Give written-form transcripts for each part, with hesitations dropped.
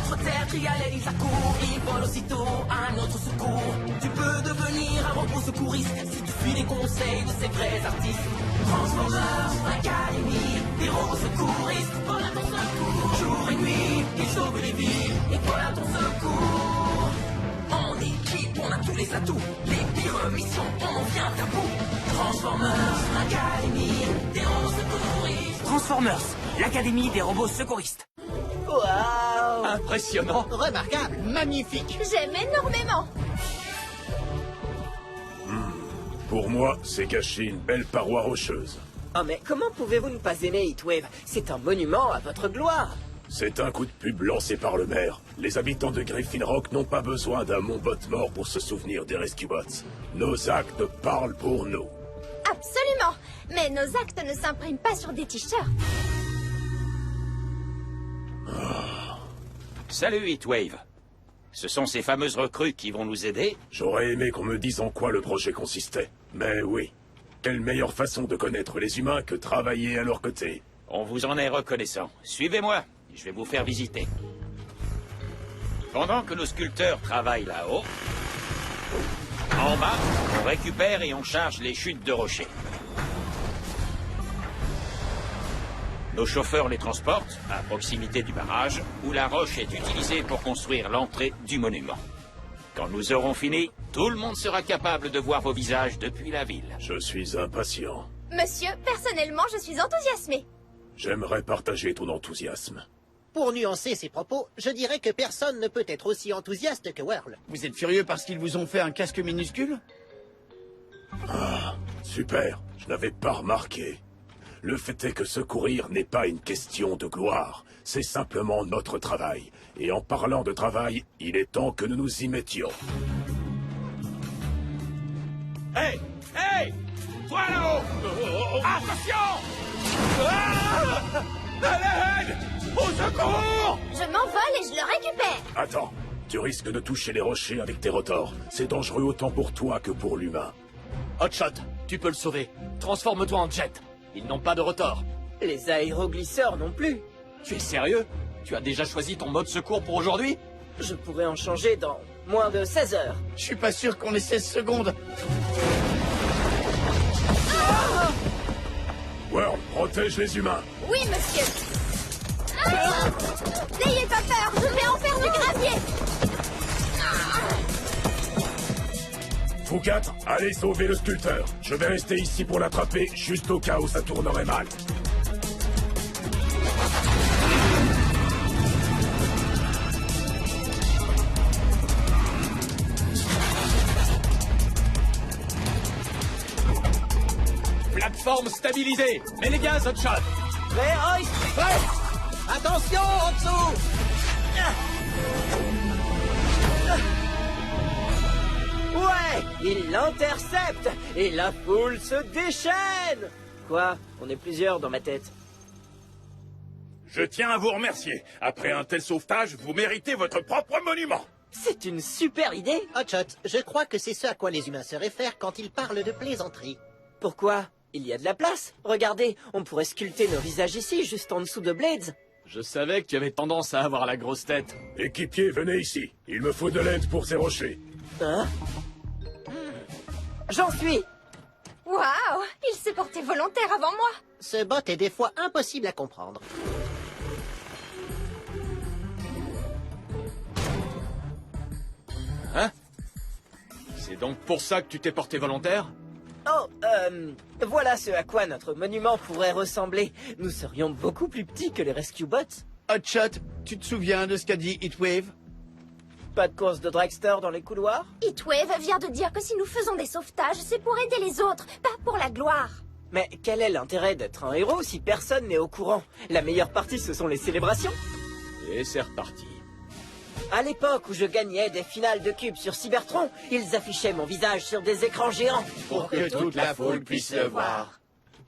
Notre terre crie à l'aide, ils accourent, ils volent aussitôt à notre secours. Tu peux devenir un robot secouriste si tu suis les conseils de ces vrais artistes. Transformers Academy, des robots secouristes, volent à ton secours. Jour et nuit, ils sauvent les vies et volent à ton secours. En équipe, on a tous les atouts, les pires missions, on vient à bout. Transformers Academy, des robots secouristes. Transformers, l'Académie des robots secouristes. Waouh! Impressionnant. Remarquable, magnifique. J'aime énormément. Pour moi, c'est caché une belle paroi rocheuse. Oh mais comment pouvez-vous ne pas aimer Heatwave? C'est un monument à votre gloire. C'est un coup de pub lancé par le maire. Les habitants de Griffin Rock n'ont pas besoin d'un Montbot mort pour se souvenir des Rescue Bots. Nos actes parlent pour nous. Absolument. Mais nos actes ne s'impriment pas sur des t-shirts. Salut Heatwave. Ce sont ces fameuses recrues qui vont nous aider? J'aurais aimé qu'on me dise en quoi le projet consistait. Mais oui, quelle meilleure façon de connaître les humains que travailler à leur côté. On vous en est reconnaissant. Suivez-moi, je vais vous faire visiter. Pendant que nos sculpteurs travaillent là-haut, en bas, on récupère et on charge les chutes de rochers. Nos chauffeurs les transportent à proximité du barrage, où la roche est utilisée pour construire l'entrée du monument. Quand nous aurons fini, tout le monde sera capable de voir vos visages depuis la ville. Je suis impatient. Monsieur, personnellement, je suis enthousiasmée. J'aimerais partager ton enthousiasme. Pour nuancer ses propos, je dirais que personne ne peut être aussi enthousiaste que Whirl. Vous êtes furieux parce qu'ils vous ont fait un casque minuscule? Ah, super, je n'avais pas remarqué. Le fait est que secourir n'est pas une question de gloire, c'est simplement notre travail. Et en parlant de travail, il est temps que nous nous y mettions. Hey! Hey! Toi là-haut! Attention! Ah! À l'aide! Au secours! Je m'envole et je le récupère. Attends, tu risques de toucher les rochers avec tes rotors. C'est dangereux autant pour toi que pour l'humain. Hotshot, tu peux le sauver. Transforme-toi en jet. Ils n'ont pas de rotor. Les aéroglisseurs non plus. Tu es sérieux? Tu as déjà choisi ton mode secours pour aujourd'hui? Je pourrais en changer dans moins de 16 heures. Je suis pas sûr qu'on ait 16 secondes. Whirl, protège les humains. Oui, monsieur. Ah! N'ayez pas peur, je vais en faire du gravier. Vous quatre, allez sauver le sculpteur. Je vais rester ici pour l'attraper, juste au cas où ça tournerait mal. Plateforme stabilisée. Mets les gaz, Hotshot. Prêt, Royce? Prêt! Attention, en dessous! Ouais, il l'intercepte et la foule se déchaîne. Quoi? On est plusieurs dans ma tête. Je tiens à vous remercier. Après un tel sauvetage, vous méritez votre propre monument. C'est une super idée. Hotshot, je crois que c'est ce à quoi les humains se réfèrent quand ils parlent de plaisanterie. Pourquoi? Il y a de la place. Regardez, on pourrait sculpter nos visages ici, juste en dessous de Blades. Je savais que tu avais tendance à avoir la grosse tête. Équipiers, venez ici. Il me faut de l'aide pour ces rochers. Hein? J'en suis. Waouh, il s'est porté volontaire avant moi. Ce bot est des fois impossible à comprendre. Hein? C'est donc pour ça que tu t'es porté volontaire? Oh, voilà ce à quoi notre monument pourrait ressembler. Nous serions beaucoup plus petits que les Rescue Bots. Hotshot, tu te souviens de ce qu'a dit Heatwave? Pas de course de dragster dans les couloirs? Heatwave vient de dire que si nous faisons des sauvetages, c'est pour aider les autres, pas pour la gloire. Mais quel est l'intérêt d'être un héros si personne n'est au courant? La meilleure partie, ce sont les célébrations. Et c'est reparti. À l'époque où je gagnais des finales de cubes sur Cybertron, ils affichaient mon visage sur des écrans géants. Pour que toute la foule puisse le voir.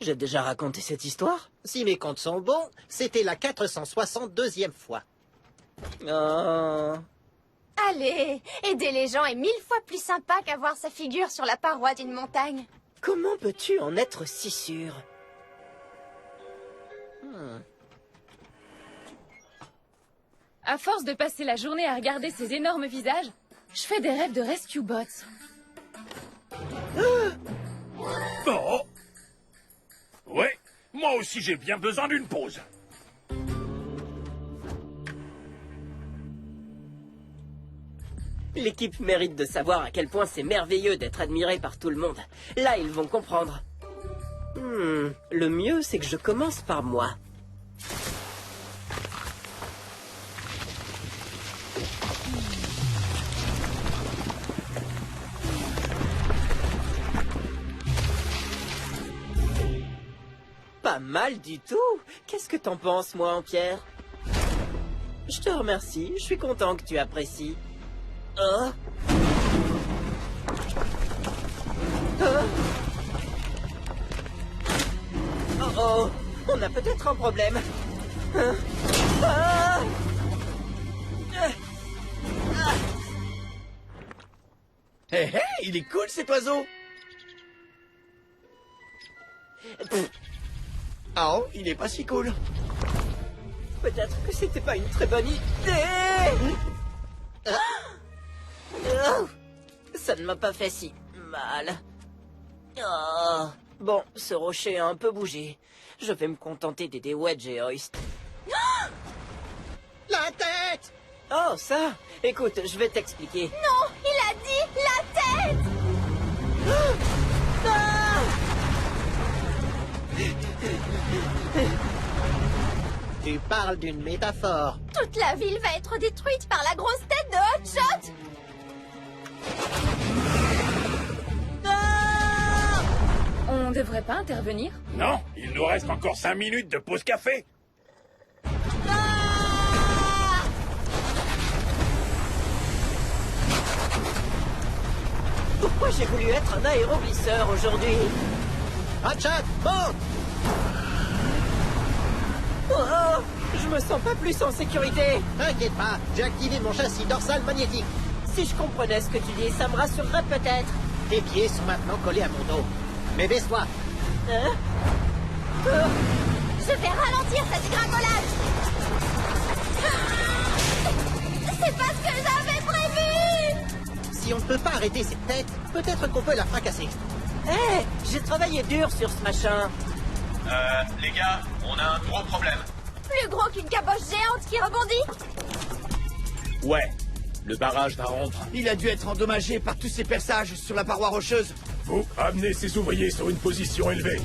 J'ai déjà raconté cette histoire? Si mes comptes sont bons, c'était la 462e fois. Oh... Allez, aider les gens est 1000 fois plus sympa qu'avoir sa figure sur la paroi d'une montagne. Comment peux-tu en être si sûr? À force de passer la journée à regarder ces énormes visages, je fais des rêves de rescue bots. Oh. Ouais, moi aussi j'ai bien besoin d'une pause. L'équipe mérite de savoir à quel point c'est merveilleux d'être admiré par tout le monde. Là, ils vont comprendre. Le mieux, c'est que je commence par moi. Pas mal du tout. Qu'est-ce que t'en penses, moi, Pierre? Je te remercie. Je suis content que tu apprécies. Oh. Oh oh. On a peut-être un problème. Hé hé, il est cool cet oiseau. Ah oh, il est pas si cool. Peut-être que c'était pas une très bonne idée. Ça ne m'a pas fait si mal. Oh. Bon, ce rocher a un peu bougé. Je vais me contenter d'aider Wedge et Hoist. La tête! Oh, ça! Écoute, je vais t'expliquer. Non, il a dit la tête! Tu parles d'une métaphore. Toute la ville va être détruite par la grosse tête de Hotshot! On devrait pas intervenir? Non, il nous reste encore 5 minutes de pause café. Pourquoi j'ai voulu être un aéroglisseur aujourd'hui? Hotshot, monte! Oh, je me sens pas plus en sécurité. T'inquiète pas, j'ai activé mon châssis dorsal magnétique. Si je comprenais ce que tu dis, ça me rassurerait peut-être. Tes pieds sont maintenant collés à mon dos. Mais baisse-toi. Hein? Je vais ralentir cette gringolade! C'est pas ce que j'avais prévu! Si on ne peut pas arrêter cette tête, peut-être qu'on peut la fracasser. Hé, j'ai travaillé dur sur ce machin. Les gars, on a un gros problème. Plus gros qu'une caboche géante qui rebondit! Ouais, le barrage va rompre. Il a dû être endommagé par tous ces perçages sur la paroi rocheuse. Vous amenez ces ouvriers sur une position élevée.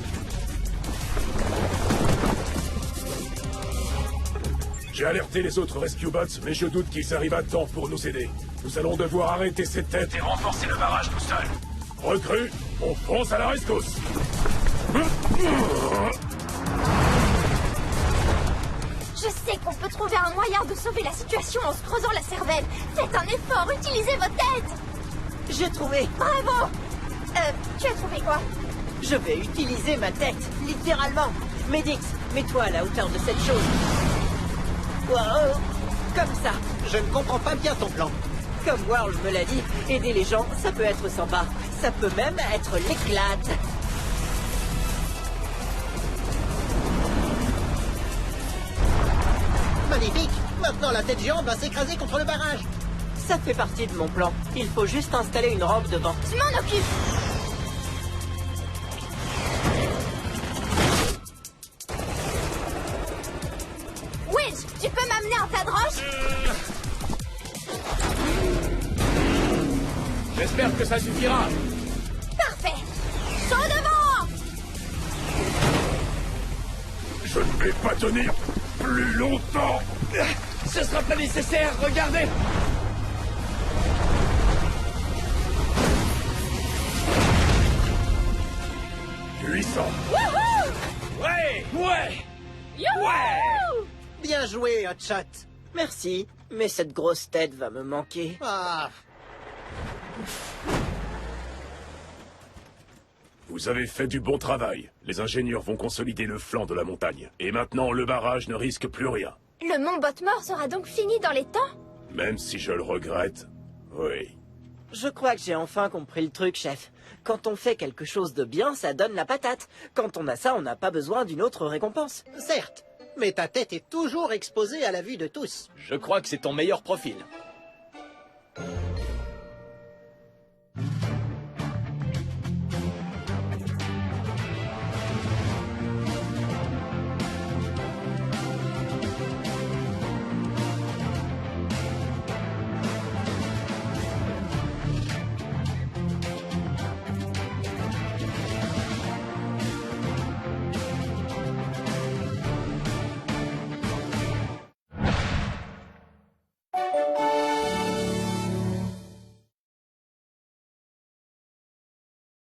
J'ai alerté les autres rescue bots, mais je doute qu'ils arrivent à temps pour nous aider. Nous allons devoir arrêter cette tête et renforcer le barrage tout seul. Recrues, on fonce à la rescousse. Je sais qu'on peut trouver un moyen de sauver la situation en se creusant la cervelle. Faites un effort, utilisez votre tête! J'ai trouvé. Bravo! Tu as trouvé quoi? Je vais utiliser ma tête, littéralement. Medix, mets-toi à la hauteur de cette chose. Wow, comme ça. Je ne comprends pas bien ton plan. Comme World me l'a dit, aider les gens, ça peut être sympa. Ça peut même être l'éclate. Magnifique! Maintenant, la tête géante va s'écraser contre le barrage. Ça fait partie de mon plan. Il faut juste installer une rampe devant. Je m'en occupe! Wedge, tu peux m'amener un tas de roches? J'espère que ça suffira. Parfait! Chaud devant! Je ne vais pas tenir plus longtemps. Ce sera pas nécessaire, regardez. Puissant. Ouais, ouais. Youhou! Bien joué, Hotshot. Merci, mais cette grosse tête va me manquer. Ah, Vous avez fait du bon travail. Les ingénieurs vont consolider le flanc de la montagne. Et maintenant, le barrage ne risque plus rien. Le mont Botmore sera donc fini dans les temps? Même si je le regrette, oui. Je crois que j'ai enfin compris le truc, chef. Quand on fait quelque chose de bien, ça donne la patate. Quand on a ça, on n'a pas besoin d'une autre récompense. certes. mais ta tête est toujours exposée à la vue de tous. Je crois que c'est ton meilleur profil.